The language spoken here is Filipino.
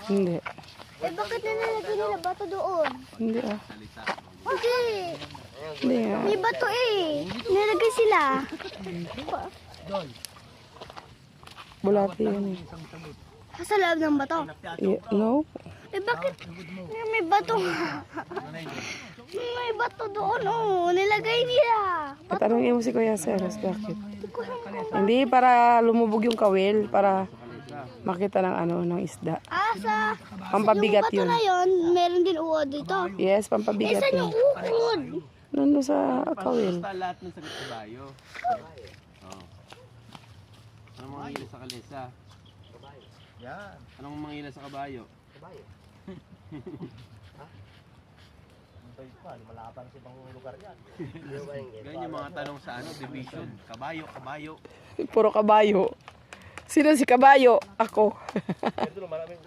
Hindi. Eh, bakit nilalagay nila bato doon? Hindi ah. Hindi. Hindi ah. May bato eh. Nilagay sila. Bulati yan eh. Sa loob ng bato. No? Eh, bakit may bato? May bato doon oh. Nilagay nila. Patanungin mo si Kuya Seros, bakit? Hindi, para lumubog yung kawil, para makita ng ano, ng isda. Sa Pampabigat yung bato yun. na yun, meron din uod dito. Yes, Eh, pampabigat saan yun. yung uod? Nandun sa kawil. Basta lahat ng sagot kabayo. Oh. Anong mga hila sa kalesa? Yan. Anong mga hila sa kabayo? Malapang sa ibang lugar yan. Ganyan yung mga tanong sa ano, division. Kabayo, kabayo. Puro kabayo. Sino si kabayo? Ako. Pero maraming